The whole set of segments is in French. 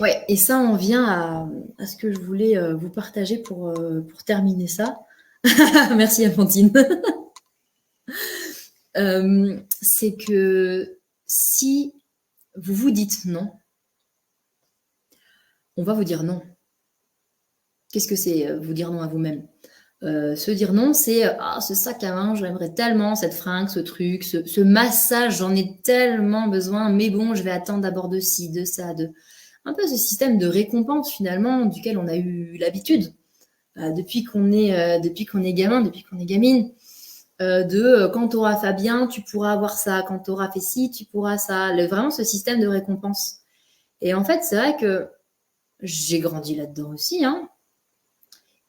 Ouais, et ça, on vient à ce que je voulais vous partager pour terminer ça. Merci Amandine. C'est que si vous vous dites non, on va vous dire non. Qu'est-ce que c'est vous dire non à vous-même? Se dire non, c'est ah, ce sac à main, j'aimerais tellement cette fringue, ce truc, ce massage, j'en ai tellement besoin, mais bon, je vais attendre d'abord de ci, de ça, de un peu ce système de récompense finalement duquel on a eu l'habitude depuis qu'on est gamin, depuis qu'on est gamine. Quand tu auras Fabien, tu pourras avoir ça, quand tu auras fait ci, tu pourras ça. Vraiment ce système de récompense. Et en fait, c'est vrai que j'ai grandi là-dedans aussi, hein.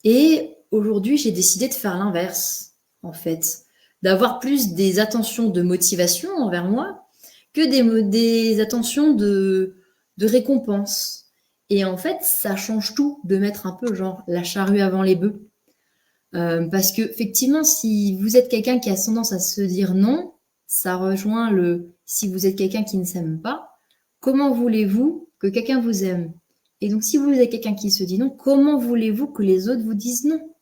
Et aujourd'hui, j'ai décidé de faire l'inverse, en fait. D'avoir plus des attentions de motivation envers moi que des attentions de récompense. Et en fait, ça change tout de mettre un peu genre la charrue avant les bœufs. Parce que effectivement, si vous êtes quelqu'un qui a tendance à se dire non, ça rejoint le si vous êtes quelqu'un qui ne s'aime pas, comment voulez-vous que quelqu'un vous aime? Et donc, si vous êtes quelqu'un qui se dit non, comment voulez-vous que les autres vous disent non?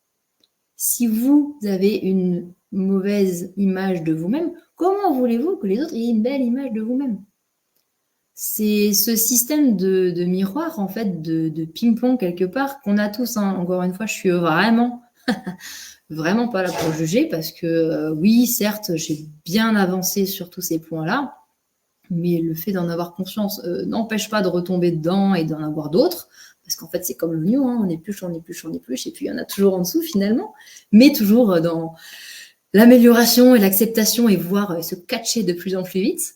Si vous avez une mauvaise image de vous-même, comment voulez-vous que les autres aient une belle image de vous-même? C'est ce système de miroir, en fait, de ping-pong quelque part qu'on a tous, hein. Encore une fois, je suis vraiment pas là pour juger parce que oui, certes, j'ai bien avancé sur tous ces points-là, mais le fait d'en avoir conscience n'empêche pas de retomber dedans et d'en avoir d'autres, parce qu'en fait, c'est comme l'oignon, hein, on épluche, on épluche, on épluche, et puis il y en a toujours en dessous finalement, mais toujours dans l'amélioration et l'acceptation et voir se catcher de plus en plus vite.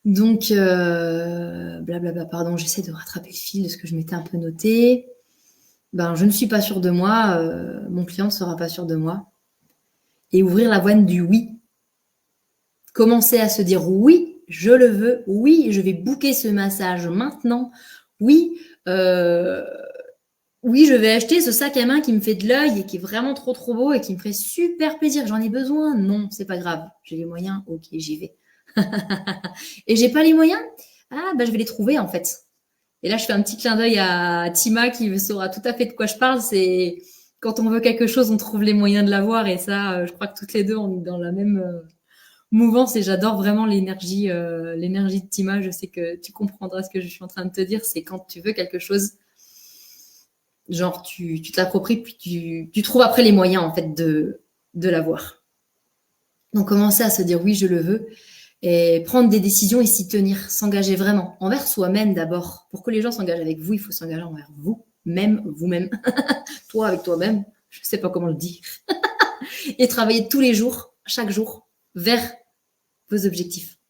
Donc, blablabla, pardon, j'essaie de rattraper le fil de ce que je m'étais un peu noté. Ben, je ne suis pas sûre de moi, mon client ne sera pas sûr de moi. Et ouvrir la voie du oui. Commencer à se dire oui, je le veux, oui, je vais booker ce massage maintenant, oui, oui, je vais acheter ce sac à main qui me fait de l'œil et qui est vraiment trop trop beau et qui me ferait super plaisir. J'en ai besoin? Non, c'est pas grave. J'ai les moyens? Ok, j'y vais. Et j'ai pas les moyens? Ah, ben je vais les trouver en fait. Et là, je fais un petit clin d'œil à Tima qui saura tout à fait de quoi je parle. C'est quand on veut quelque chose, on trouve les moyens de l'avoir. Et ça, je crois que toutes les deux, on est dans la même mouvance. Et j'adore vraiment l'énergie de Tima. Je sais que tu comprendras ce que je suis en train de te dire. C'est quand tu veux quelque chose, genre tu te l'appropries, puis tu trouves après les moyens en fait de l'avoir. Donc commencer à se dire oui, je le veux. Et prendre des décisions et s'y tenir, s'engager vraiment envers soi-même d'abord. Pour que les gens s'engagent avec vous, il faut s'engager envers vous-même, vous-même, toi avec toi-même, je ne sais pas comment le dire, et travailler tous les jours, chaque jour, vers vos objectifs.